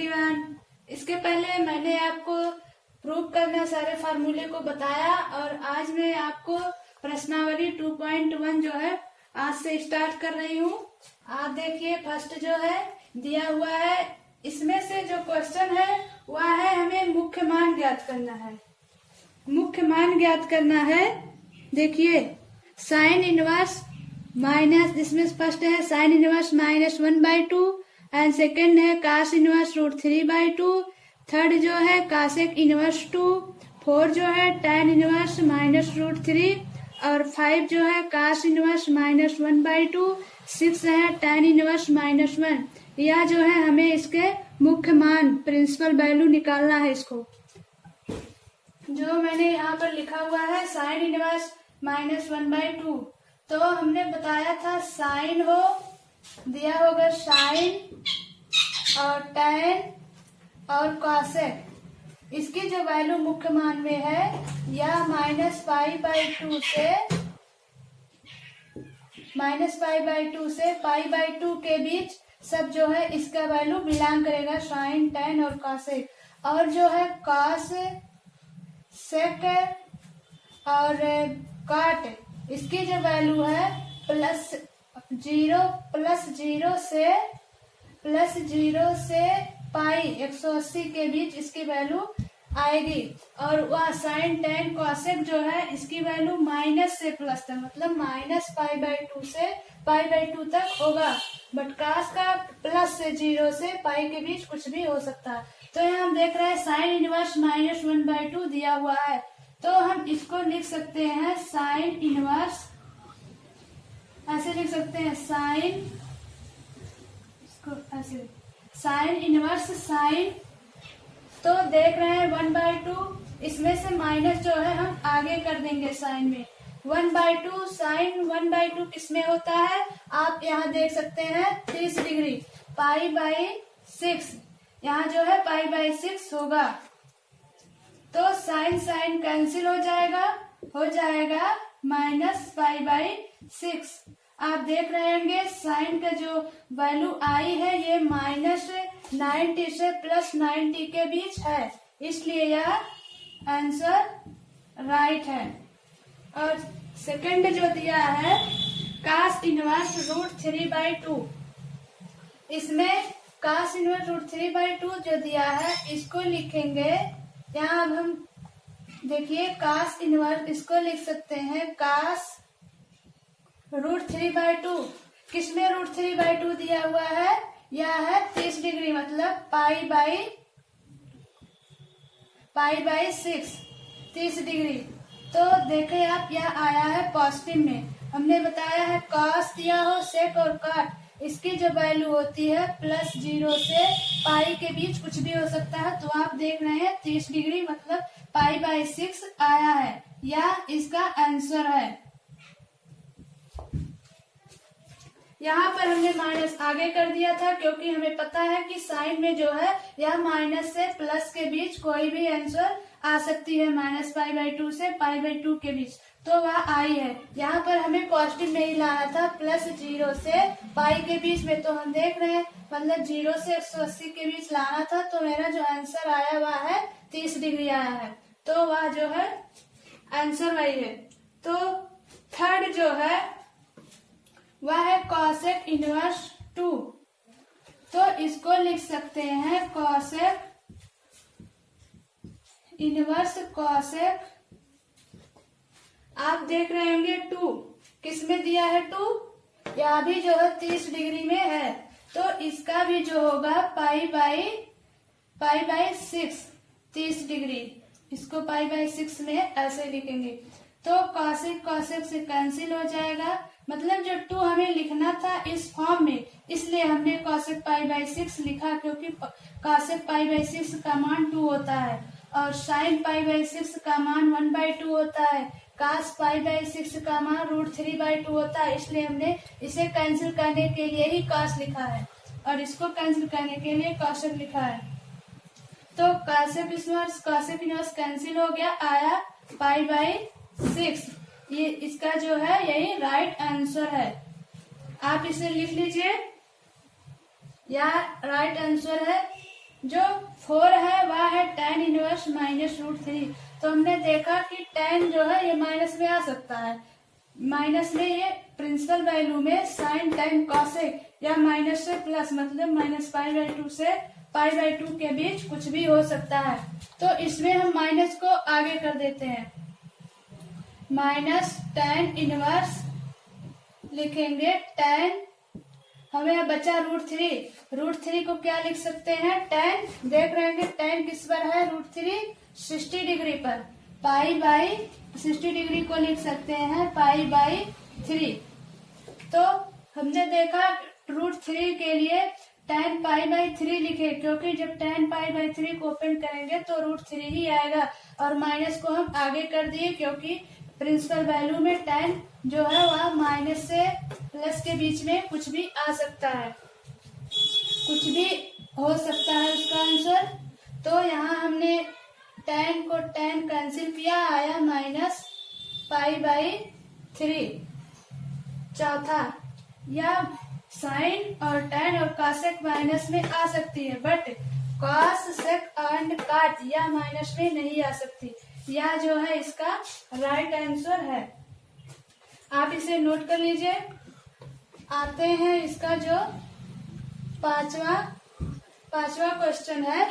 Everyone. इसके पहले मैंने आपको प्रूव करना सारे फार्मूले को बताया और आज मैं आपको प्रश्नावली 2.1 जो है आज से स्टार्ट कर रही हूँ। आप देखिए फर्स्ट जो है दिया हुआ है, इसमें से जो क्वेश्चन है वह है हमें मुख्य मान ज्ञात करना है। मुख्य मान ज्ञात करना है। देखिए साइन इनवर्स माइनस, इसमें फर्स्ट है साइन इनवर्स -1/2 एंड सेकेंड है कास इनवर्स √3/2, थर्ड जो है कासेक इनवर्स 2, 4 जो है tan इनवर्स -√3 और 5 जो है कास इनवर्स -1/2, 6 है tan इनवर्स -1। यह जो है हमें इसके मुख्य मान प्रिंसिपल वैल्यू निकालना है। इसको जो मैंने यहाँ पर लिखा हुआ है साइन इनवर्स -1/2, तो हमने बताया था साइन हो दिया होगा साइन और tan और कॉसेक। इसकी जो वैल्यू मुख्य मान में है यह -π/2 से π/2 के बीच सब जो है इसका वैल्यू बिलोंग करेगा, साइन tan और कॉसेक। और जो है कॉस सेक और कॉट, इसकी जो वैल्यू है +0 से π180 के बीच इसकी वैल्यू आएगी। और वह साइन tan कॉसेक जो है इसकी वैल्यू माइनस से प्लस तक, मतलब -π/2 से π/2 तक होगा। बट कास का प्लस से 0 से पाई के बीच कुछ भी हो सकता है। तो यहाँ हम देख रहे हैं साइन इनवर्स -1/2 दिया हुआ है, तो हम इसको लिख सकते हैं साइन इनवर्स, ऐसे लिख सकते हैं साइन, इसको ऐसे साइन इनवर्स साइन। तो देख रहे हैं 1/2, इसमें से माइनस जो है हम आगे कर देंगे साइन में। 1/2 साइन 1/2 किसमें होता है आप यहाँ देख सकते हैं 30 डिग्री, π/6 यहाँ जो है π/6 होगा। तो साइन साइन कैंसिल हो जाएगा -π/6। आप देख रहे होंगे साइन का जो वैल्यू आई है ये -90 से +90 के बीच है, इसलिए यह आंसर राइट है। और सेकंड जो दिया है कास इनवर्स √3/2, इसमें कास इनवर्स √3/2 जो दिया है इसको लिखेंगे यहाँ। अब हम देखिए कास इनवर्स इसको लिख सकते हैं कास √3/2। किसमें √3/2 दिया हुआ है, यह है 30 डिग्री, मतलब π/6 30 डिग्री। तो देखें आप यह आया है पॉजिटिव में। हमने बताया है कॉस दिया हो सेक और कॉट, इसकी जो वैल्यू होती है +0 से पाई के बीच कुछ भी हो सकता है। तो आप देख रहे हैं 30 डिग्री मतलब π/6 आया है, यह इसका आंसर है। यहाँ पर हमने माइनस आगे कर दिया था क्योंकि हमें पता है कि साइन में जो है यह माइनस से प्लस के बीच कोई भी आंसर आ सकती है, -π/2 से π/2 के बीच, तो वह आई है। यहाँ पर हमें पॉजिटिव नहीं लाना था, +0 से पाई के बीच में, तो हम देख रहे हैं मतलब 0 से 180 के बीच लाना था। तो मेरा जो आंसर आया वह है 30 डिग्री आया है, तो वह जो है आंसर वही है। तो थर्ड जो है वह है कॉसेक इनवर्स 2, तो इसको लिख सकते हैं कॉसेक इनवर्स कॉसेक। आप देख रहे होंगे 2 किस में दिया है 2, यह भी जो है 30 डिग्री में है, तो इसका भी जो होगा π/6 30 डिग्री, इसको π/6 में ऐसे लिखेंगे। तो कॉसेक कॉसेक से कैंसिल हो जाएगा, मतलब जो 2 हमें लिखना था इस फॉर्म में, इसलिए हमने कॉसेक π/6 लिखा, क्योंकि कॉसेक π/6 का मान 2 होता है और साइन π/6 का मान 1/2 होता है, कास π/6 का मान √3/2 होता है, इसलिए हमने इसे कैंसिल करने के लिए ही कॉस लिखा है और इसको कैंसिल करने के लिए कॉसेक लिखा है। तो कॉसेक इनवर्स कैंसिल हो गया, आया π/6। ये इसका जो है यही राइट आंसर है। आप इसे लिख लीजिए, यह राइट आंसर है जो 4 है वह है tan इनवर्स -√3। तो हमने देखा कि tan जो है ये माइनस में आ सकता है, माइनस में ये प्रिंसिपल वैल्यू में साइन टाइम कॉसेक या माइनस से प्लस मतलब -π/2 से π/2 के बीच कुछ भी हो सकता है। तो इसमें हम माइनस को आगे कर देते हैं, माइनस tan इनवर्स लिखेंगे tan, हमें अब बचा √3 को क्या लिख सकते हैं tan, देख रहे हैं tan किस पर है √3 60 डिग्री पर, π/60 डिग्री को लिख सकते हैं π/3। तो हमने देखा √3 के लिए tan π/3 लिखे, क्योंकि जब tan π/3 को ओपन करेंगे तो √3 ही आएगा और माइनस को हम आगे कर दिए क्योंकि प्रिंसिपल वैल्यू में tan जो है वह माइनस से प्लस के बीच में कुछ भी आ सकता है, कुछ भी हो सकता है उसका आंसर। तो यहाँ हमने tan को tan कैंसिल किया, आया -π/3। चौथा, या साइन और tan और cosec माइनस में आ सकती है, but cos sec and cot या माइनस में नहीं आ सकती। यह जो है इसका राइट आंसर है, आप इसे नोट कर लीजिए। आते हैं इसका जो पांचवा क्वेश्चन है।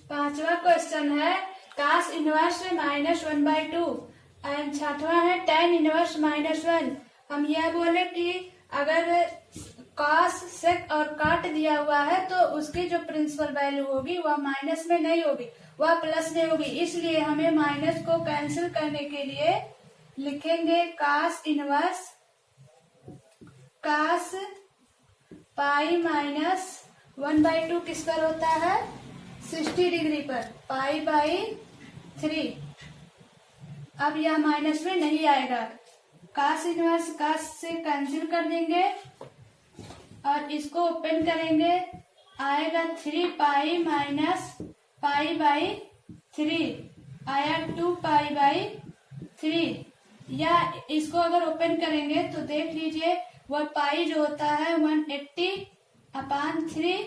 पांचवा क्वेश्चन है cos इनवर्स -1/2 एंड छठवां है tan इनवर्स -1। हम यह बोले कि अगर cos sec और cot दिया हुआ है तो उसकी जो प्रिंसिपल वैल्यू होगी वह माइनस में नहीं होगी, वह प्लस में होगी, इसलिए हमें माइनस को कैंसिल करने के लिए लिखेंगे cos इनवर्स cos π-1/2 किस पर होता है 60 डिग्री पर, π/3। अब यह माइनस में नहीं आएगा, cos इनवर्स cos से कैंसिल कर देंगे और इसको ओपन करेंगे, आएगा 3π -π/3, आया 2π/3। या इसको अगर ओपन करेंगे तो देख लीजिए वह पाई जो होता है 180/3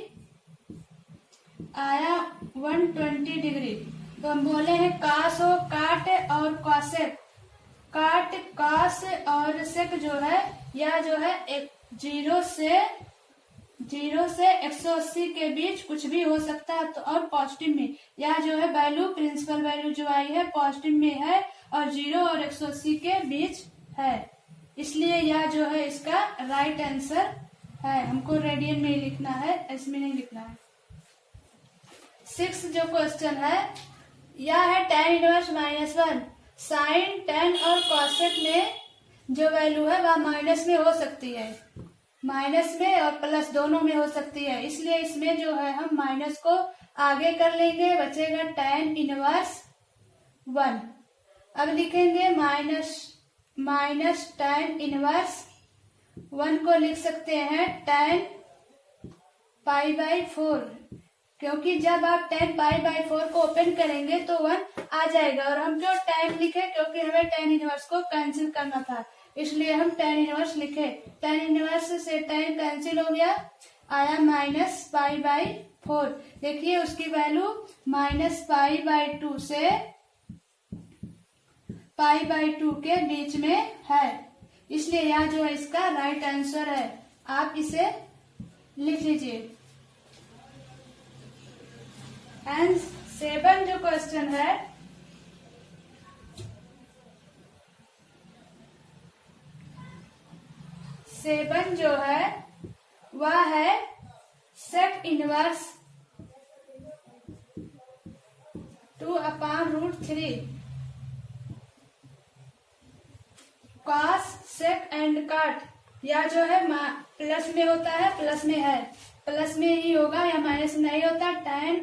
आया 120 डिग्री। तो हम बोले हैं cos हो काट और कॉसेक, काट cos और सेक जो है यह जो है 0 से 180 के बीच कुछ भी हो सकता है। तो और पॉजिटिव में यह जो है वैल्यू प्रिंसिपल वैल्यू जो आई है पॉजिटिव में है और 0 और 180 के बीच है, इसलिए यह जो है इसका राइट आंसर है। हमको रेडियन में लिखना है, इसमें नहीं लिखना है। 6 जो क्वेश्चन है यह है tan इनवर्स -1। साइन tan और कॉसेक में जो वैल्यू है वह माइनस में हो सकती है, माइनस में और प्लस दोनों में हो सकती है, इसलिए इसमें जो है हम माइनस को आगे कर लेंगे, बचेगा tan इनवर्स 1। अब लिखेंगे माइनस tan इनवर्स 1 को लिख सकते हैं tan π/4, क्योंकि जब आप tan π/4 को ओपन करेंगे तो 1 आ जाएगा। और हम क्यों tan लिखे, क्योंकि हमें tan इनवर्स को कैंसिल करना था, इसलिए हम tan इनवर्स लिखे। tan इनवर्स से tan कैंसिल हो गया, आया -π/4। देखिए उसकी वैल्यू -π/2 से π/2 के बीच में है, इसलिए यह जो है इसका राइट आंसर है। आप इसे लिख लीजिए। एंड 7 जो क्वेश्चन है जो है वह है sec inverse 2/√3 cos sec and cot। या जो है प्लस में होता है, प्लस में है, प्लस में ही होगा या माइनस में नहीं होता। tan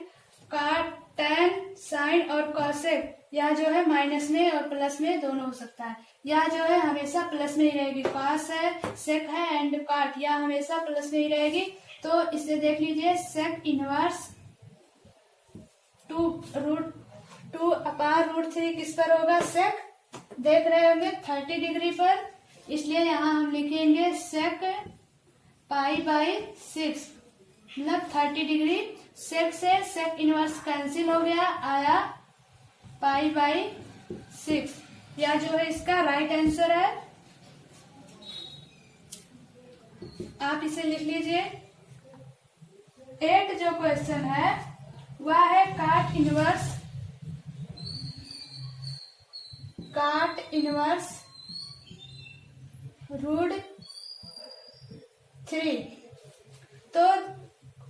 cot tan साइन और cosec यह जो है माइनस में और प्लस में दोनों हो सकता है। यह जो है हमेशा प्लस में ही रहेगी, cos है sec है एंड cot यह हमेशा प्लस में ही रहेगी। तो इसे देख लीजिए sec इनवर्स 2/√3 किस पर होगा, sec देख रहे होंगे 30 डिग्री पर, इसलिए यहाँ हम लिखेंगे sec π/6 मतलब 30 डिग्री। सेक से सेक इनवर्स कैंसिल हो गया, आया π/6। यह जो है इसका राइट आंसर है। आप इसे लिख लीजिए। 8 जो क्वेश्चन है वह है काट इनवर्स √3। तो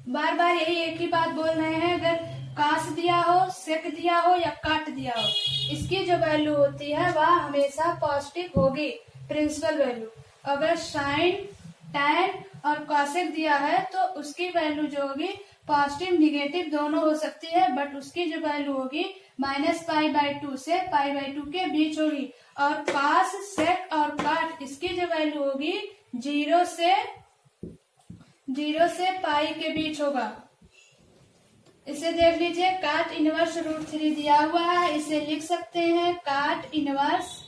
बार बार यही एक ही बात बोल रहे हैं, अगर कास दिया हो, सेक दिया हो या काट दिया हो, इसकी जो वैल्यू होती है वह हमेशा पॉजिटिव होगी, प्रिंसिपल वैल्यू। अगर साइन, टैन और कॉसेक दिया है तो उसकी वैल्यू जो होगी पॉजिटिव निगेटिव दोनों हो सकती है, बट उसकी जो वैल्यू होगी -π/2 से π/2 के बीच होगी। और कास, सेक और काट इसकी जो वैल्यू होगी 0 से पाई के बीच होगा। इसे देख लीजिए, काट इनवर्स √3 दिया हुआ है, इसे लिख सकते हैं काट इनवर्स।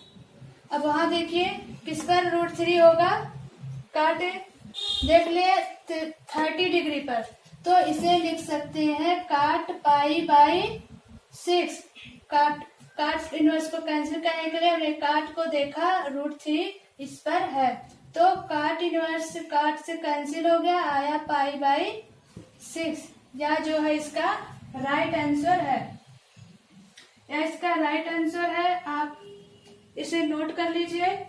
अब वहां देखिए किस पर √3 होगा, काट देख ले 30 डिग्री पर, तो इसे लिख सकते हैं काट π/6। काट इनवर्स को कैंसिल करने के लिए हमने काट को देखा, √3 इस पर है, तो काट इनवर्स काट से कैंसिल हो गया, आया π/6। यह जो है इसका राइट आंसर है। यह इसका राइट आंसर है, आप इसे नोट कर लीजिए।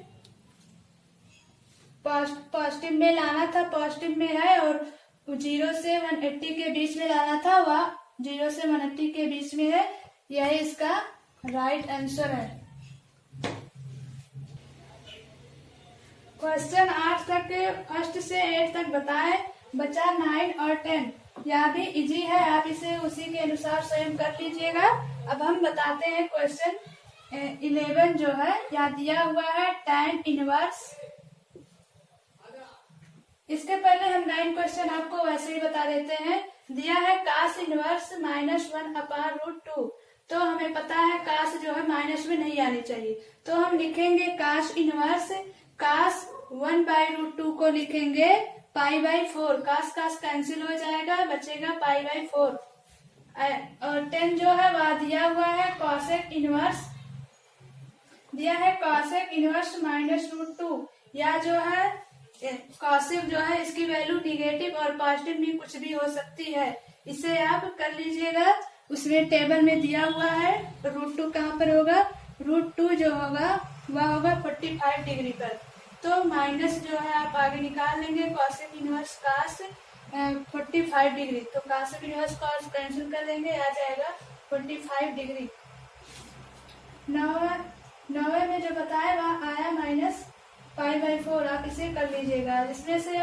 पॉजिटिव में लाना था, पॉजिटिव में है, और 0 से 180 के बीच में लाना था, वह 0 से 180 के बीच में है। यह इसका राइट आंसर है। क्वेश्चन 8 तक, फर्स्ट से 8 तक बताएं, बचा 9 और 10। यह भी इजी है, आप इसे उसी के अनुसार स्वयं कर लीजिएगा। अब हम बताते हैं क्वेश्चन 11 जो है, यह दिया हुआ है tan इनवर्स। इसके पहले हम 9 क्वेश्चन आपको वैसे ही बता देते हैं। दिया है कास इनवर्स -1/√2। तो हमें पता है कास जो है माइनस में नहीं आनी चाहिए, तो हम लिखेंगे कास इनवर्स, कास 1/√2 को लिखेंगे π/4। कास कैंसिल हो जाएगा, बचेगा π/4। और 10 जो है वह दिया हुआ है कॉसेक इनवर्स, दिया है कॉसेक इनवर्स -√2। या जो है कॉसेक जो है इसकी वैल्यू निगेटिव और पॉजिटिव भी कुछ भी हो सकती है, इसे आप कर लीजिएगा। उसमें टेबल में दिया हुआ है √2 कहाँ पर होगा, √2 जो होगा वह होगा 45 डिग्री पर। तो माइनस जो है आप आगे निकाल लेंगे, कॉसेक इनवर्स कास 45 डिग्री, तो कॉसेक इनवर्स कॉस कैंसिल कर देंगे, आ जाएगा 45 डिग्री। 9 में जो बताया वह आया -π/4, आप इसे कर लीजिएगा। इसमें से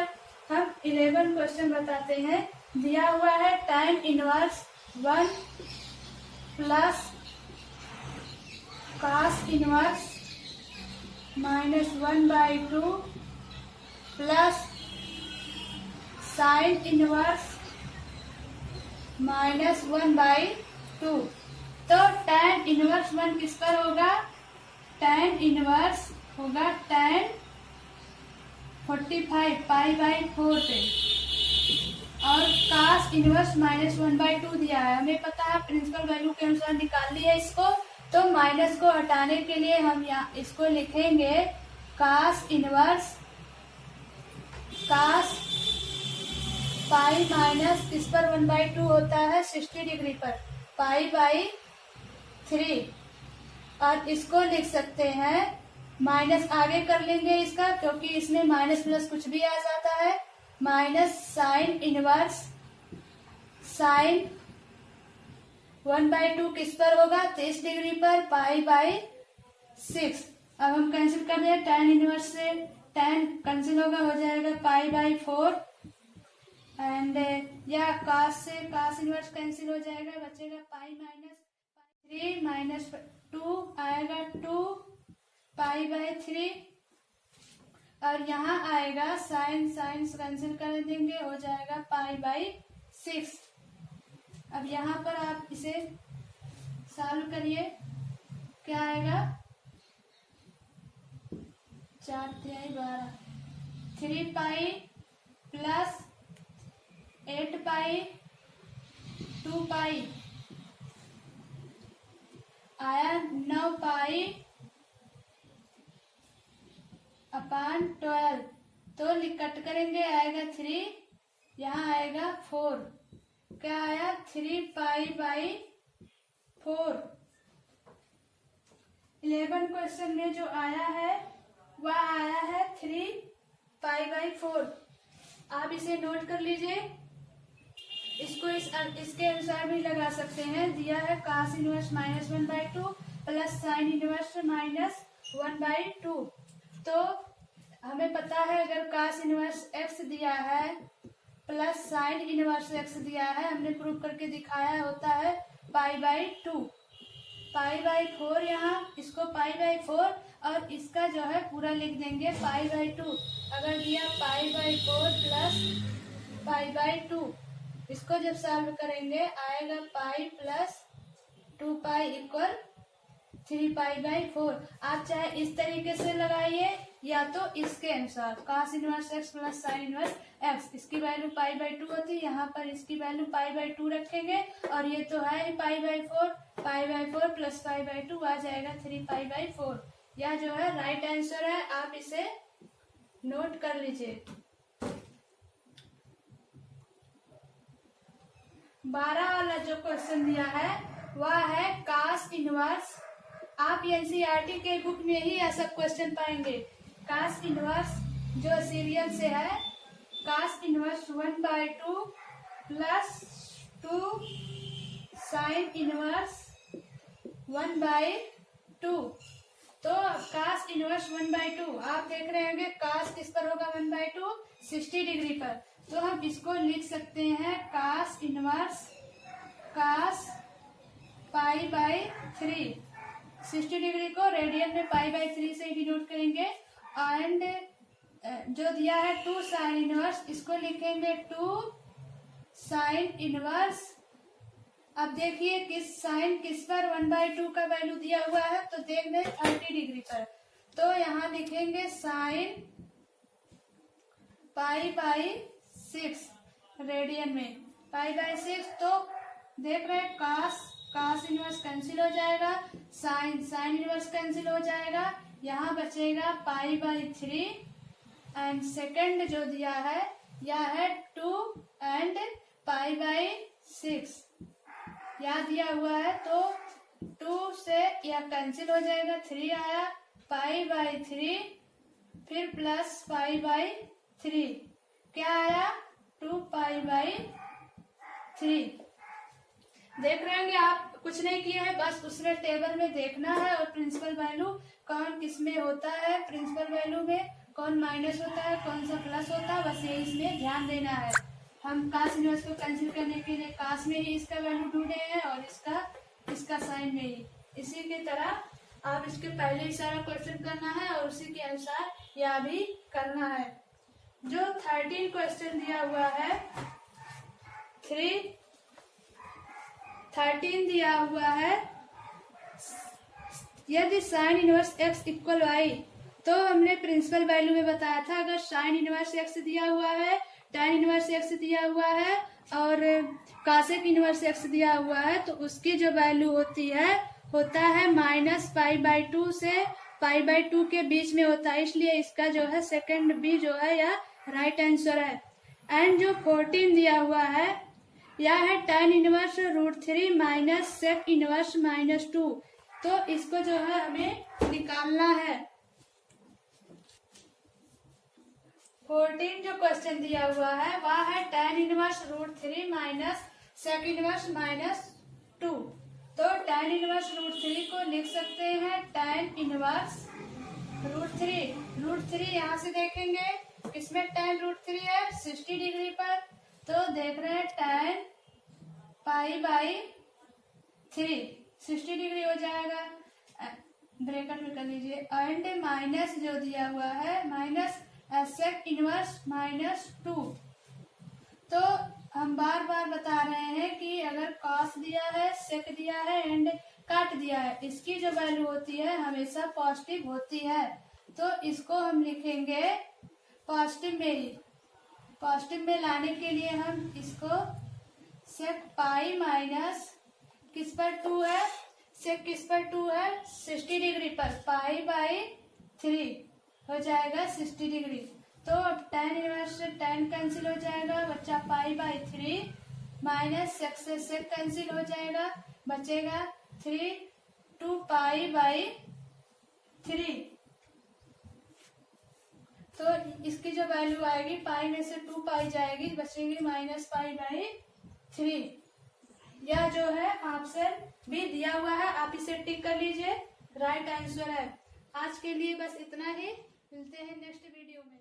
हम 11 क्वेश्चन बताते हैं। दिया हुआ है tan inverse 1 plus cos inverse -1/2 plus sin inverse -1/2। तो tan इनवर्स 1 किस पर होगा, tan इनवर्स होगा tan 45 π/4 पे, और cos इनवर्स -1/2 दिया है। हमें पता है प्रिंसिपल वैल्यू के अनुसार निकाल लिया इसको, तो माइनस को हटाने के लिए हम यहाँ इसको लिखेंगे cos inverse cos pi minus किस पर 1/2 होता है, 60 डिग्री पर, π/3। और इसको लिख सकते हैं, माइनस आगे कर लेंगे इसका, क्योंकि इसमें माइनस प्लस कुछ भी आ जाता है, माइनस साइन इनवर्स साइन 1/2 किस पर होगा, 30 डिग्री पर, π/6। अब हम कैंसिल कर दें, tan इनवर्स से tan कैंसिल होगा, हो जाएगा π/4। एंड या cos से cos इनवर्स कैंसिल हो जाएगा, बचेगा π-3 -2 आएगा 2 π/3। और यहाँ आएगा साइन कैंसिल कर देंगे, हो जाएगा π/6। अब यहाँ पर आप इसे सॉल्व करिए, क्या आएगा, 4 × 12 3 π प्लस 8 पाई 2 पाई आया 9 पाई अपान 12। तो कट करेंगे, आएगा 3, यहाँ आएगा 4। क्या आया? 3 पाई बाई 4। 11 क्वेश्चन में जो आया है वह आया है 3 पाई बाई 4। आप इसे नोट कर लीजिए। इसको इसके अनुसार भी लगा सकते हैं। दिया है cos inverse -1/2 plus sin inverse -1/2। तो हमें पता है अगर cos इनवर्स x दिया है प्लस sin इनवर्स x दिया है, हमने प्रूव करके दिखाया होता है π/2। π/4 यहाँ इसको π/4 और इसका जो है पूरा लिख देंगे π/2। अगर दिया π/4 प्लस π/2, इसको जब सॉल्व करेंगे आएगा पाई प्लस 2 पाई इक्वल 3 π/4। आप चाहे इस तरीके से लगाइए या तो इसके अनुसार cos inverse x plus sin inverse x, इसकी वैल्यू π/2 होती है, यहाँ पर इसकी वैल्यू π/2 रखेंगे और ये तो है ही π/4 प्लस π/2 आ जाएगा 3 π/4। यह जो है राइट आंसर है, आप इसे नोट कर लीजिए। 12 वाला जो क्वेश्चन दिया है वह है cos इनवर्स। आप एनसीईआरटी के बुक में ही ऐसा क्वेश्चन पाएंगे। cos इनवर्स जो सीरियल से है, cos inverse 1/2 plus 2 sin inverse 1/2। तो cos इनवर्स 1/2 आप देख रहे होंगे, cos किस पर होगा 1/2? 60 डिग्री पर। तो हम इसको लिख सकते हैं cos इनवर्स cos π/3। 60 डिग्री को रेडियन में π/3 से डिनोट करेंगे। एंड जो दिया है 2 sin इनवर्स, इसको लिखेंगे 2 sin इनवर्स। अब देखिए किस साइन किस पर 1/2 का वैल्यू दिया हुआ है, तो देख लें 30 डिग्री पर। तो यहाँ लिखेंगे साइन π/6 रेडियन में π/6। तो देख रहे हैं cos इनवर्स कैंसिल हो जाएगा, साइन इनवर्स कैंसिल हो जाएगा, यहाँ बचेगा π/3। एंड सेकंड जो दिया है यह है 2 एंड π/6 यहाँ दिया हुआ है। तो 2 से यह कैंसिल हो जाएगा, 3 आया, π/3 फिर प्लस π/3 क्या आया 2 π/3। देख रहे होंगे आप कुछ नहीं किया है, बस उसमें टेबल में देखना है और प्रिंसिपल वैल्यू कौन किस में होता है, प्रिंसिपल वैल्यू में कौन माइनस होता है कौन सा प्लस होता है, बस ये इसमें ध्यान देना है। हम cos इनवर्स को कैंसिल करने के लिए cos में ही इसका वैल्यू ढूंढे हैं और इसका साइन में ही। इसी की तरह आप इसके पहले ही सारा क्वेश्चन करना है और उसी के अनुसार यह भी करना है। जो 13 क्वेश्चन दिया हुआ है 13 दिया हुआ है, यदि sine inverse x equal y, तो हमने प्रिंसिपल वैल्यू में बताया था अगर साइन इनवर्स x दिया हुआ है, tan इनवर्स x दिया हुआ है और कासेक इनवर्स x दिया हुआ है, तो उसकी जो वैल्यू होता है -π/2 से π/2 के बीच में होता है, इसलिए इसका जो है सेकंड बी जो है यह राइट आंसर है। एंड जो 14 दिया हुआ है यह है tan inverse √3 minus sec inverse -2। तो इसको जो है हमें निकालना है। 14 जो क्वेश्चन दिया हुआ है वह है tan inverse √3 minus sec inverse -2। तो tan इनवर्स √3 को लिख सकते हैं tan इनवर्स √3 यहाँ से देखेंगे इसमें tan √3 है 60 डिग्री पर, तो देख रहे हैं tan π/3 60 डिग्री हो जाएगा, ब्रैकेट में कर लीजिए। एंड माइनस जो दिया हुआ है माइनस सेक इनवर्स -2। तो हम बार बार बता रहे हैं कि अगर cos दिया है, सेक दिया है एंड काट दिया है, इसकी जो वैल्यू होती है हमेशा पॉजिटिव होती है। तो इसको हम लिखेंगे पॉजिटिव में ही। पॉजिटिव में लाने के लिए हम इसको सेक पाई माइनस किस पर 2 है, सेक किस पर 2 है 60 डिग्री पर, पाई बाई 3 हो जाएगा 60 डिग्री। तो अब tan इनवर्स से tan कैंसिल हो जाएगा, बच्चा पाई बाई 3 माइनस सेक से सेक कैंसिल हो जाएगा, बचेगा 3 2 पाई बाई 3। तो इसकी जो वैल्यू आएगी पाई में से 2 पाई जाएगी, बचेगी माइनस पाई बाई 3। यह जो है ऑप्शन भी दिया हुआ है, आप इसे टिक कर लीजिए, राइट आंसर है। आज के लिए बस इतना ही, मिलते हैं नेक्स्ट वीडियो में।